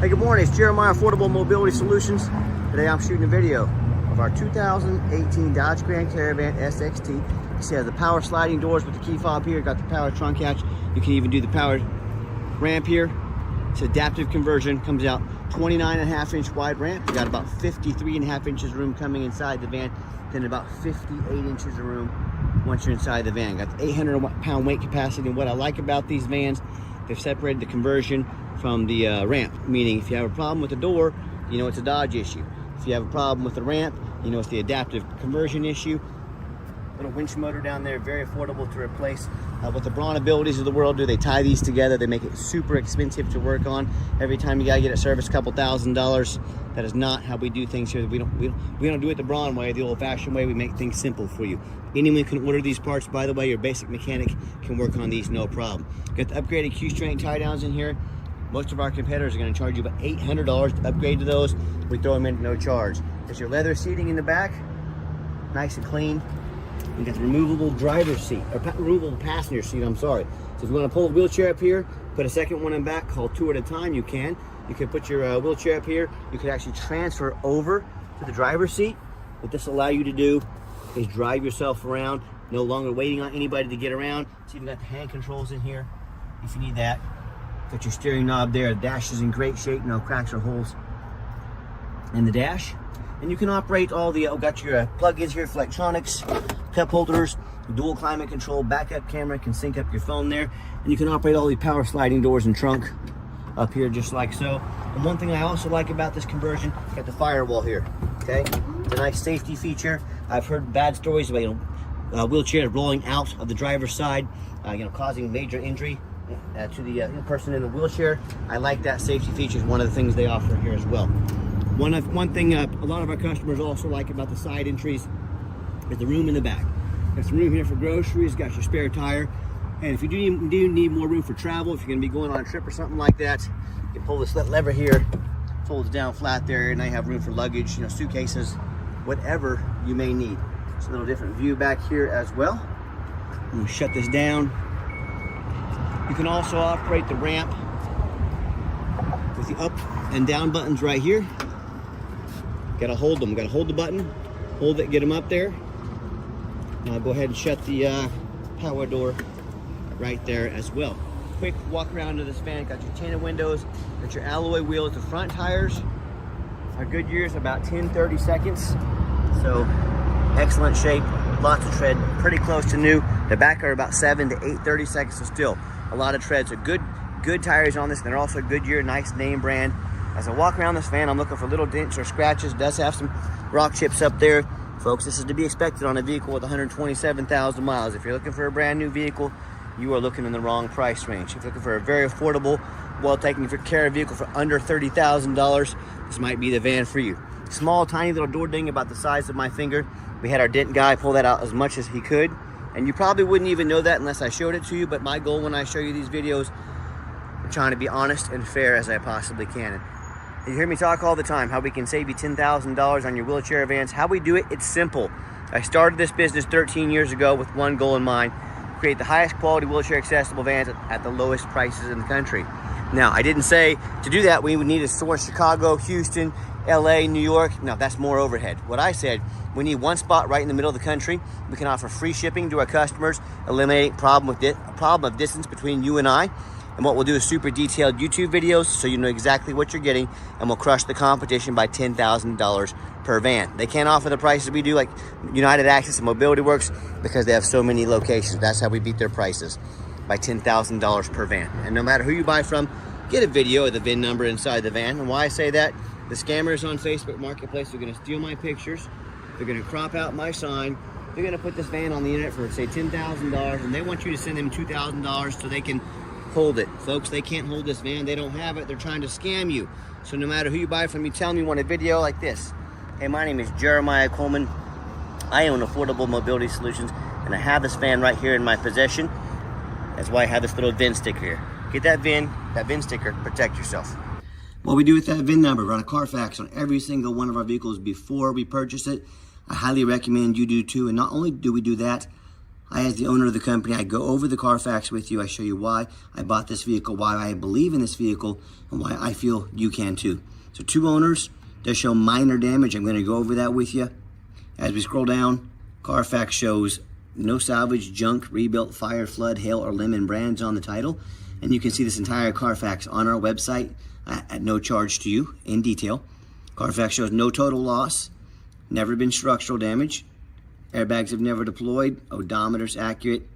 Hey, good morning. It's Jeremiah Affordable Mobility Solutions. Today I'm shooting a video of our 2018 Dodge Grand Caravan SXT. You see it has the power sliding doors with the key fob here. Got the power trunk hatch. You can even do the powered ramp here. It's adaptive conversion. Comes out 29.5 inch wide ramp. You got about 53.5 inches room coming inside the van. Then about 58 inches of room once you're inside the van. Got the 800-pound weight capacity. And what I like about these vans, they've separated the conversion from the ramp, meaning if you have a problem with the door, you know it's a Dodge issue. If you have a problem with the ramp, you know it's the adaptive conversion issue. Little winch motor down there, very affordable to replace. What the Braun abilities of the world do, they tie these together. They make it super expensive to work on. Every time you gotta get it serviced, a couple $1,000s. That is not how we do things here. We don't do it the Braun way, the old-fashioned way. We make things simple for you. Anyone can order these parts. By the way, your basic mechanic can work on these, no problem. Got the upgraded Q-strength tie downs in here. Most of our competitors are going to charge you about $800 to upgrade to those. We throw them in at no charge. There's your leather seating in the back, nice and clean. You got the removable driver's seat, or removable passenger seat, I'm sorry. So if you want to pull a wheelchair up here, put a second one in back, call two at a time, you can. You can put your wheelchair up here. You could actually transfer over to the driver's seat. What this will allow you to do is drive yourself around, no longer waiting on anybody to get around. So you've got the hand controls in here if you need that. Got your steering knob there. The dash is in great shape, no cracks or holes in the dash. And you can operate all the, got your plug-ins here for electronics, cup holders, dual climate control, backup camera, can sync up your phone there. And you can operate all the power sliding doors and trunk up here just like so. And one thing I also like about this conversion, got the firewall here, okay? It's a nice safety feature. I've heard bad stories about, wheelchairs rolling out of the driver's side, causing major injury to the person in the wheelchair. I like that safety feature. Is one of the things they offer here as well. One thing a lot of our customers also like about the side entries is the room in the back. Got some room here for groceries, got your spare tire, and if you do need more room for travel, if you're going to be going on a trip or something like that, you can pull this lever here, folds down flat there, and now you have room for luggage, suitcases, whatever you may need. It's a little different view back here as well. I'm going to shut this down. You can also operate the ramp with the up and down buttons right here. Gotta hold them, gotta hold the button, hold it, get them up there. Now I'll go ahead and shut the power door right there as well. Quick walk around to this van, got your tinted windows, got your alloy wheels. The front tires are Goodyear's, about 10-30 seconds. So excellent shape, lots of tread, pretty close to new. The back are about 7 to 8-30 seconds, so still a lot of tread. So good tires on this, and they're also Goodyear, nice name brand. As I walk around this van, I'm looking for little dents or scratches. It does have some rock chips up there. Folks, this is to be expected on a vehicle with 127,000 miles. If you're looking for a brand new vehicle, you are looking in the wrong price range. If you're looking for a very affordable, well taken care of vehicle for under $30,000, this might be the van for you. Small, tiny little door ding about the size of my finger. We had our dent guy pull that out as much as he could. And you probably wouldn't even know that unless I showed it to you, but my goal when I show you these videos, I'm trying to be honest and fair as I possibly can. And you hear me talk all the time, how we can save you $10,000 on your wheelchair vans. How we do it, it's simple. I started this business 13 years ago with one goal in mind: create the highest quality wheelchair accessible vans at the lowest prices in the country. Now, I didn't say to do that we would need to source Chicago, Houston, LA, New York. No, that's more overhead. What I said, we need one spot right in the middle of the country. We can offer free shipping to our customers, eliminate problem of distance between you and I. And what we'll do is super detailed YouTube videos so you know exactly what you're getting, and we'll crush the competition by $10,000 per van. They can't offer the prices we do like United Access and Mobility Works because they have so many locations. That's how we beat their prices, by $10,000 per van. And no matter who you buy from, get a video of the VIN number inside the van. And why I say that, the scammers on Facebook Marketplace are going to steal my pictures. They're going to crop out my sign. They're going to put this van on the internet for, say, $10,000, and they want you to send them $2,000 so they can hold it. Folks, they can't hold this van. They don't have it. They're trying to scam you. So no matter who you buy from, you tell them you want a video like this. Hey, my name is Jeremiah Coleman. I own Affordable Mobility Solutions, and I have this van right here in my possession. That's why I have this little VIN sticker here. Get that VIN sticker, protect yourself. What we do with that VIN number, run a Carfax on every single one of our vehicles before we purchase it. I highly recommend you do too. And not only do we do that, I, as the owner of the company, I go over the Carfax with you. I show you why I bought this vehicle, why I believe in this vehicle, and why I feel you can too. So 2 owners, does show minor damage. I'm gonna go over that with you. As we scroll down, Carfax shows no salvage, junk, rebuilt, fire, flood, hail, or lemon brands on the title. And you can see this entire Carfax on our website at no charge to you in detail. Carfax shows no total loss, never been structural damage, airbags have never deployed, odometer's accurate,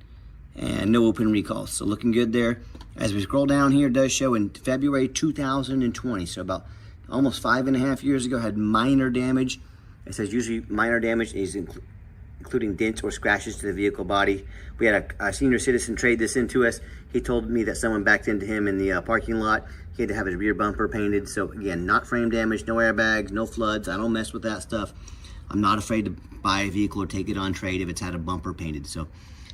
and no open recalls. So looking good there. As we scroll down here, it does show in February 2020, so about almost 5.5 years ago, had minor damage. It says usually minor damage is including dents or scratches to the vehicle body. We had a senior citizen trade this into us. He told me that someone backed into him in the parking lot. He had to have his rear bumper painted. So again, not frame damage, no airbags, no floods. I don't mess with that stuff. I'm not afraid to buy a vehicle or take it on trade if it's had a bumper painted. So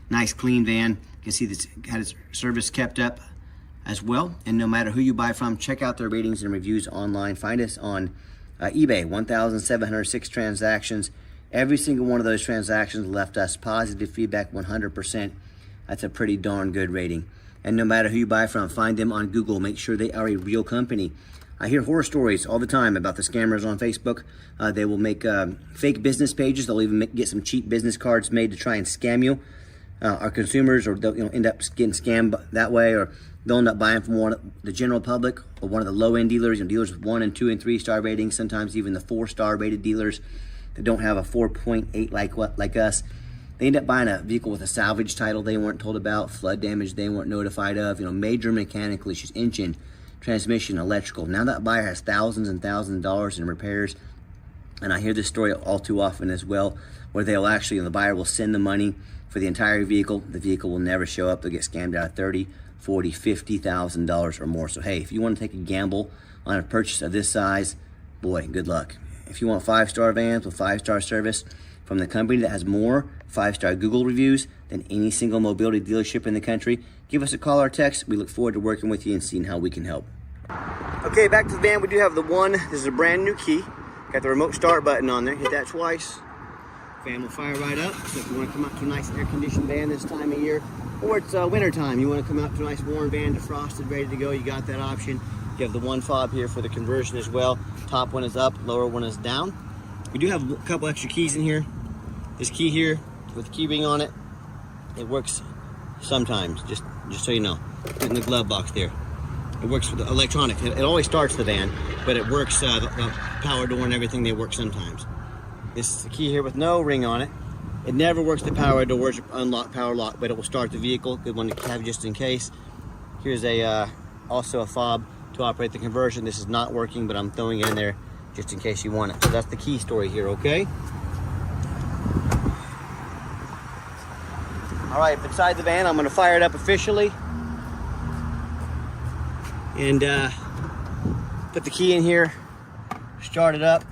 nice clean van. You can see this had its service kept up as well. And no matter who you buy from, check out their ratings and reviews online. Find us on eBay, 1,706 transactions. Every single one of those transactions left us positive feedback, 100%. That's a pretty darn good rating. And no matter who you buy from, find them on Google. Make sure they are a real company. I hear horror stories all the time about the scammers on Facebook. They will make fake business pages. They'll even get some cheap business cards made to try and scam you. Our consumers, or they'll end up getting scammed that way, or they'll end up buying from the general public or one of the low-end dealers, dealers with 1 and 2 and 3 star ratings, sometimes even the 4-star rated dealers that don't have a 4.8 like us. They end up buying a vehicle with a salvage title they weren't told about, flood damage they weren't notified of, major mechanical issues, engine, transmission, electrical. Now that buyer has thousands and thousands of dollars in repairs. And I hear this story all too often as well, where they'll actually, the buyer will send the money for the entire vehicle. The vehicle will never show up. They'll get scammed out of $30,000, $40,000, $50,000 or more. So hey, if you want to take a gamble on a purchase of this size, boy, good luck. If you want 5-star vans with 5-star service from the company that has more 5-star Google reviews than any single mobility dealership in the country, give us a call or text. We look forward to working with you and seeing how we can help. Okay, back to the van. We do have the one. This is a brand new key. Got the remote start button on there. Hit that twice. Fan will fire right up. So if you want to come out to a nice air-conditioned van this time of year, or it's winter time, you want to come out to a nice warm van, defrosted, ready to go, you got that option. You have the one fob here for the conversion as well. Top one is up, lower one is down. We do have a couple extra keys in here. This key here with the key ring on it, it works sometimes, just so you know. Put in the glove box there. It works with the electronic. It always starts the van, but it works, the power door and everything, they work sometimes. This is the key here with no ring on it. It never works the power doors, unlock, power lock, but it will start the vehicle. Good one to have just in case. Here's also a fob to operate the conversion. This is not working, but I'm throwing it in there just in case you want it. So that's the key story here, okay? All right, inside the van, I'm gonna fire it up officially. And put the key in here, start it up.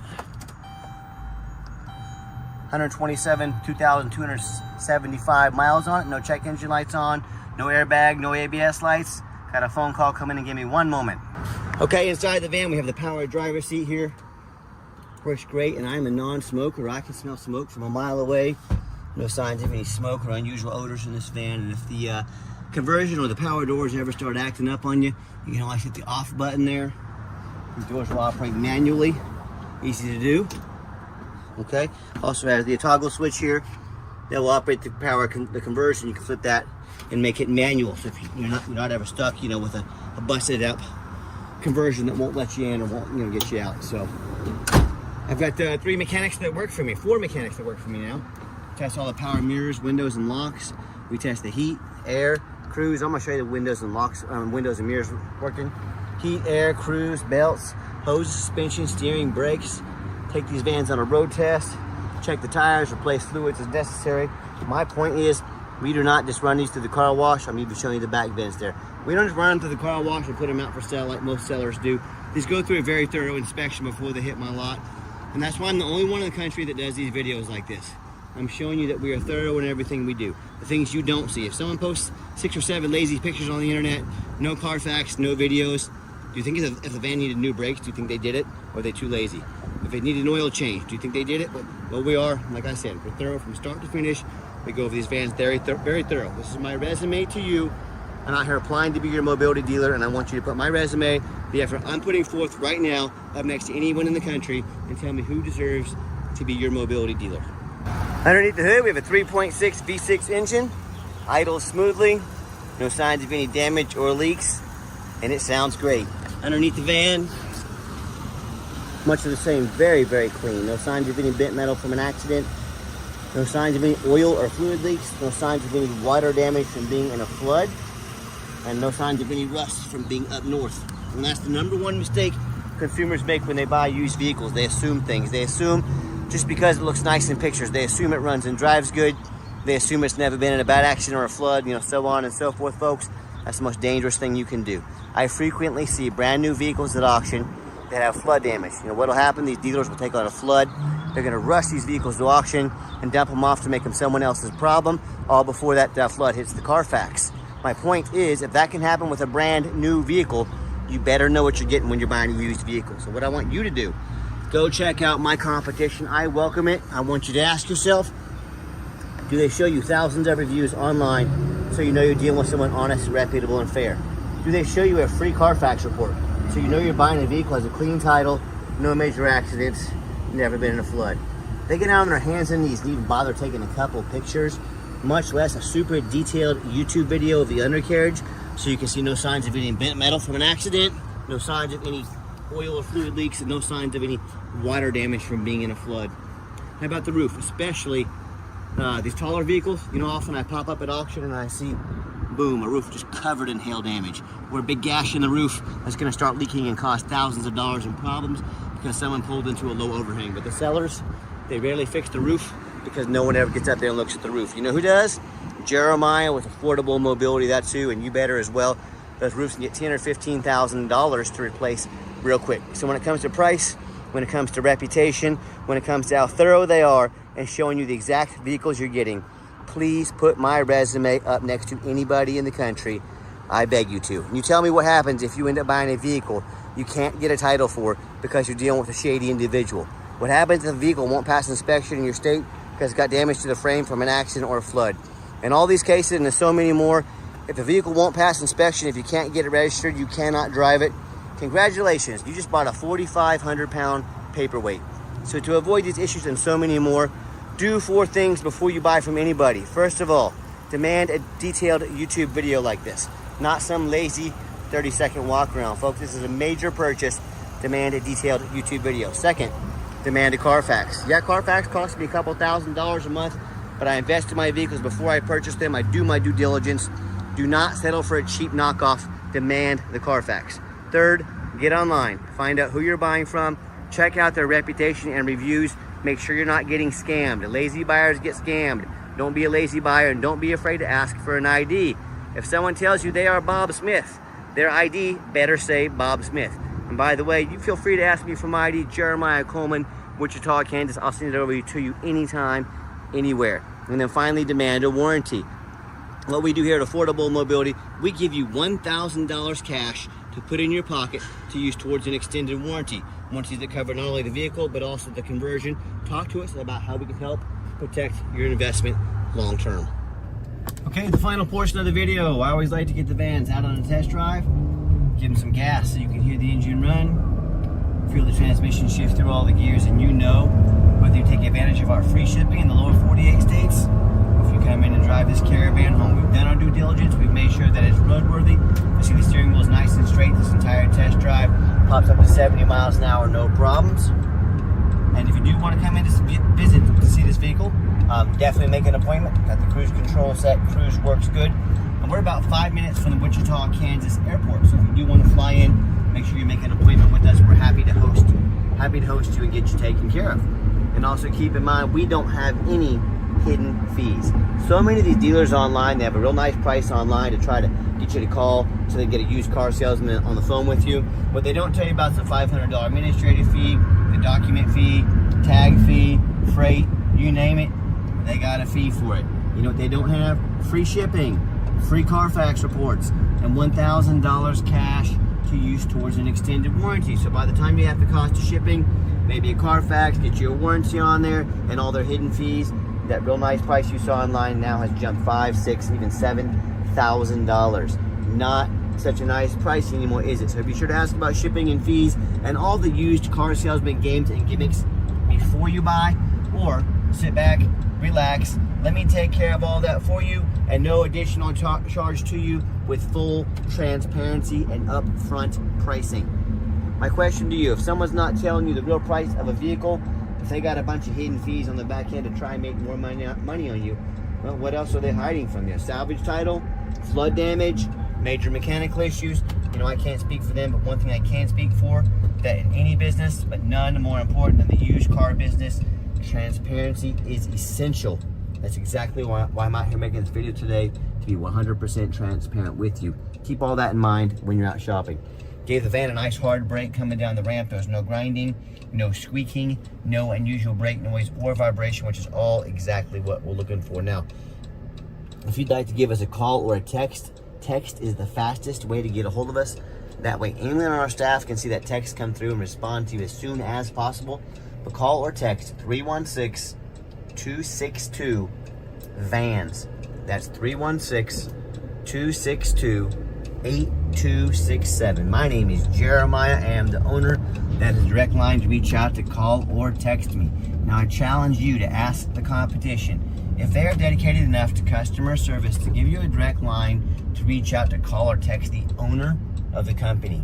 275 miles on it, no check engine lights on, no airbag, no ABS lights. Got a phone call coming in, give me one moment. Okay, inside the van we have the power driver's seat here. Works great, and I'm a non-smoker. I can smell smoke from a mile away. No signs of any smoke or unusual odors in this van. And if the conversion or the power doors ever start acting up on you, you can always hit the off button there. These doors will operate manually, easy to do. Okay, also has the toggle switch here that will operate the the conversion. You can flip that and make it manual. So if you're not ever stuck, with a busted up conversion that won't let you in or won't get you out. So I've got 4 mechanics that work for me now. Test all the power mirrors, windows, and locks. We test the heat, air, cruise. I'm gonna show you the windows and locks, windows and mirrors working. Heat, air, cruise, belts, hoses, suspension, steering, brakes. Take these vans on a road test, check the tires, replace fluids as necessary. My point is, we do not just run these through the car wash. I'm even showing you the back vents there. We don't just run them through the car wash and put them out for sale like most sellers do. These go through a very thorough inspection before they hit my lot. And that's why I'm the only one in the country that does these videos like this. I'm showing you that we are thorough in everything we do. The things you don't see. If someone posts 6 or 7 lazy pictures on the internet, no Carfax, no videos, do you think if the van needed new brakes, do you think they did it? Or are they too lazy? If it needed an oil change, do you think they did it? Well, we are, like I said, we're thorough from start to finish. We We go over these vans very thorough. This is my resume to you. I'm out here applying to be your mobility dealer, and I want you to put my resume, the effort I'm putting forth right now, up next to anyone in the country, and tell me who deserves to be your mobility dealer. Underneath the hood, we have a 3.6 V6 engine, idles smoothly, no signs of any damage or leaks, and it sounds great. Underneath the van, much of the same, very clean. No signs of any bent metal from an accident, no signs of any oil or fluid leaks, no signs of any water damage from being in a flood, and no signs of any rust from being up north. And that's the number one mistake consumers make when they buy used vehicles. They assume things. They assume just because it looks nice in pictures, they assume it runs and drives good. They assume it's never been in a bad accident or a flood, you know, so on and so forth, folks. That's the most dangerous thing you can do. I frequently see brand new vehicles at auction that have flood damage. You know, what'll happen, these dealers will take on a flood. They're gonna rush these vehicles to auction and dump them off to make them someone else's problem, all before that flood hits the Carfax. My point is, if that can happen with a brand new vehicle, you better know what you're getting when you're buying a used vehicle. So what I want you to do, go check out my competition. I welcome it. I want you to ask yourself, do they show you thousands of reviews online so you know you're dealing with someone honest, reputable, and fair? Do they show you a free Carfax report so you know you're buying a vehicle has a clean title, no major accidents, never been in a flood? They get out on their hands and knees and even bother taking a couple pictures, much less a super detailed YouTube video of the undercarriage so you can see no signs of any bent metal from an accident, no signs of any oil or fluid leaks, and no signs of any water damage from being in a flood. How about the roof? Especially these taller vehicles, you know, often I pop up at auction and I see, boom, a roof just covered in hail damage, or a big gash in the roof that's gonna start leaking and cost thousands of dollars in problems because someone pulled into a low overhang. But the sellers, they rarely fix the roof because no one ever gets up there and looks at the roof. You know who does? Jeremiah with Affordable Mobility, that's who, and you better as well. Those roofs can get $10,000 or $15,000 to replace real quick. So when it comes to price, when it comes to reputation, when it comes to how thorough they are and showing you the exact vehicles you're getting, please put my resume up next to anybody in the country. I beg you to. And you tell me what happens if you end up buying a vehicle you can't get a title for because you're dealing with a shady individual. What happens if a vehicle won't pass inspection in your state because it's got damage to the frame from an accident or a flood? In all these cases, and there's so many more, if the vehicle won't pass inspection, if you can't get it registered, you cannot drive it. Congratulations, you just bought a 4,500 pound paperweight. So to avoid these issues and so many more, do 4 things before you buy from anybody. First of all, demand a detailed YouTube video like this, not some lazy 30-second walk around. Folks, this is a major purchase. Demand a detailed YouTube video. Second, demand a Carfax. Yeah, Carfax costs me a couple $1,000s a month, but I invest in my vehicles before I purchase them. I do my due diligence. Do not settle for a cheap knockoff. Demand the Carfax. Third, get online. Find out who you're buying from. Check out their reputation and reviews. Make sure you're not getting scammed. Lazy buyers get scammed. Don't be a lazy buyer, and don't be afraid to ask for an ID. If someone tells you they are Bob Smith, their ID better say Bob Smith. And by the way, you feel free to ask me for my ID, Jeremiah Coleman, Wichita, Kansas. I'll send it over to you anytime, anywhere. And then finally, demand a warranty. What we do here at Affordable Mobility, we give you $1,000 cash to put in your pocket to use towards an extended warranty. Warranties that cover not only the vehicle, but also the conversion. Talk to us about how we can help protect your investment long term. Okay, the final portion of the video. I always like to get the vans out on a test drive, give them some gas so you can hear the engine run, feel the transmission shift through all the gears, and you know whether you take advantage of our free shipping in the lower 48 states, or if you come in and drive this Caravan home. We've done our due diligence. We've made sure that it's roadworthy. You see the steering wheel is nice and straight this entire test drive. Pops up to 70 miles an hour, no problems. And if you do want to come in to visit to see this vehicle, definitely make an appointment. Got the cruise control set. Cruise works good. And we're about 5 minutes from the Wichita, Kansas airport. So if you do want to fly in, make sure you make an appointment with us. We're happy to host you and get you taken care of. And also keep in mind, we don't have any hidden fees. So many of these dealers online, they have a real nice price online to try to get you to call so they get a used car salesman on the phone with you. What they don't tell you about is the $500 administrative fee, the document fee, tag fee, freight, you name it, they got a fee for it. You know what they don't have? Free shipping, free Carfax reports, and $1,000 cash to use towards an extended warranty. So by the time you have the cost of shipping, maybe a Carfax, get you a warranty on there, and all their hidden fees, that real nice price you saw online now has jumped $5,000, $6,000, even $7,000. Not such a nice price anymore, is it? So be sure to ask about shipping and fees and all the used car salesman games and gimmicks before you buy, or sit back, relax, let me take care of all that for you, and no additional charge to you, with full transparency and upfront pricing. My question to you, if someone's not telling you the real price of a vehicle, if they got a bunch of hidden fees on the back end to try and make more money on you, well, what else are they hiding from you? Salvage title, flood damage, major mechanical issues. You know, I can't speak for them, but one thing I can speak for, that in any business, but none more important than the used car business, transparency is essential. That's exactly why I'm out here making this video today, to be 100% transparent with you. Keep all that in mind when you're out shopping. Gave the van a nice hard brake coming down the ramp. There's no grinding, no squeaking, no unusual brake noise or vibration, which is all exactly what we're looking for. Now, if you'd like to give us a call or a text is the fastest way to get a hold of us. That way anyone on our staff can see that text come through and respond to you as soon as possible. But call or text 316-262-VANS. That's 316-262-8267. My name is Jeremiah. I am the owner. That is a direct line to reach out to, call or text me. Now I challenge you to ask the competition if they are dedicated enough to customer service to give you a direct line to reach out to, call or text the owner of the company.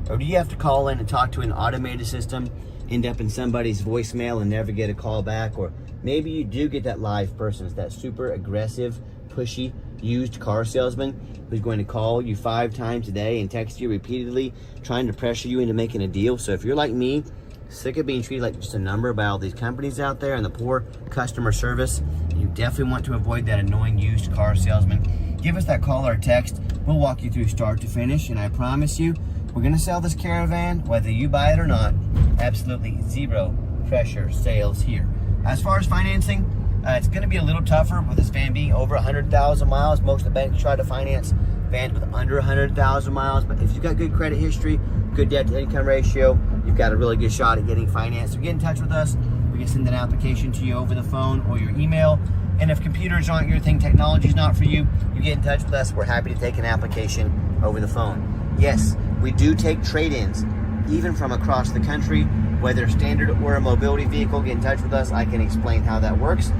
Or do you have to call in and talk to an automated system, end up in somebody's voicemail and never get a call back? Or maybe you do get that live person, it's that super aggressive, pushy, used car salesman who's going to call you 5 times a day and text you repeatedly, trying to pressure you into making a deal. So if you're like me, sick of being treated like just a number by all these companies out there and the poor customer service, you definitely want to avoid that annoying used car salesman. Give us that call or text. We'll walk you through start to finish, and I promise you, we're gonna sell this Caravan, whether you buy it or not. Absolutely zero pressure sales here. As far as financing, it's gonna be a little tougher with this van being over 100,000 miles. Most of the banks try to finance vans with under 100,000 miles, but if you've got good credit history, good debt to income ratio, you've got a really good shot at getting financed. So get in touch with us. We can send an application to you over the phone or your email. And if computers aren't your thing, technology's not for you, you get in touch with us. We're happy to take an application over the phone. Yes, we do take trade-ins, even from across the country, whether standard or a mobility vehicle. Get in touch with us. I can explain how that works.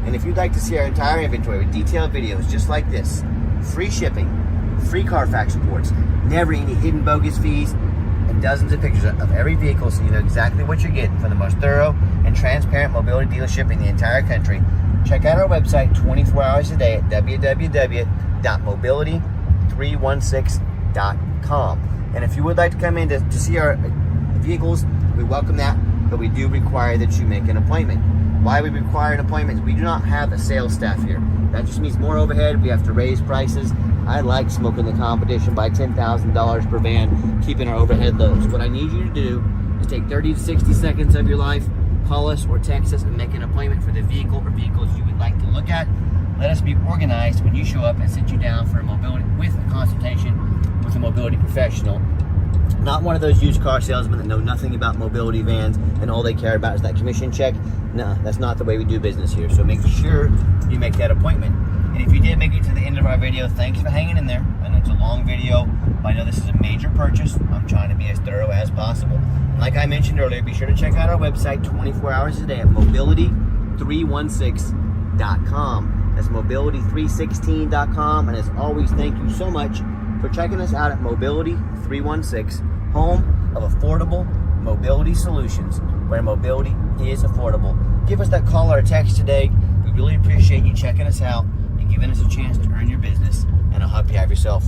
And if you'd like to see our entire inventory with detailed videos just like this, free shipping, free Carfax reports, never any hidden bogus fees, and dozens of pictures of every vehicle so you know exactly what you're getting from the most thorough and transparent mobility dealership in the entire country, check out our website 24 hours a day at www.mobility316.com. And if you would like to come in to see our vehicles, we welcome that, but we do require that you make an appointment. Why we require an appointment is we do not have a sales staff here. That just means more overhead. We have to raise prices. I like smoking the competition by $10,000 per van, keeping our overhead low. So what I need you to do is take 30 to 60 seconds of your life, call us or text us and make an appointment for the vehicle or vehicles you would like to look at. Let us be organized when you show up and sit you down for a mobility with a consultation with a mobility professional. Not one of those used car salesmen that know nothing about mobility vans and all they care about is that commission check. No, that's not the way we do business here. So make sure you make that appointment. And if you did make it to the end of our video, thanks for hanging in there. I know it's a long video, but I know this is a major purchase. I'm trying to be as thorough as possible. Like I mentioned earlier, be sure to check out our website 24 hours a day at mobility316.com. That's mobility316.com. And as always, thank you so much for checking us out at Mobility 316, home of affordable mobility solutions, where mobility is affordable. Give us that call or a text today. We really appreciate you checking us out and giving us a chance to earn your business, and I hope you have yourself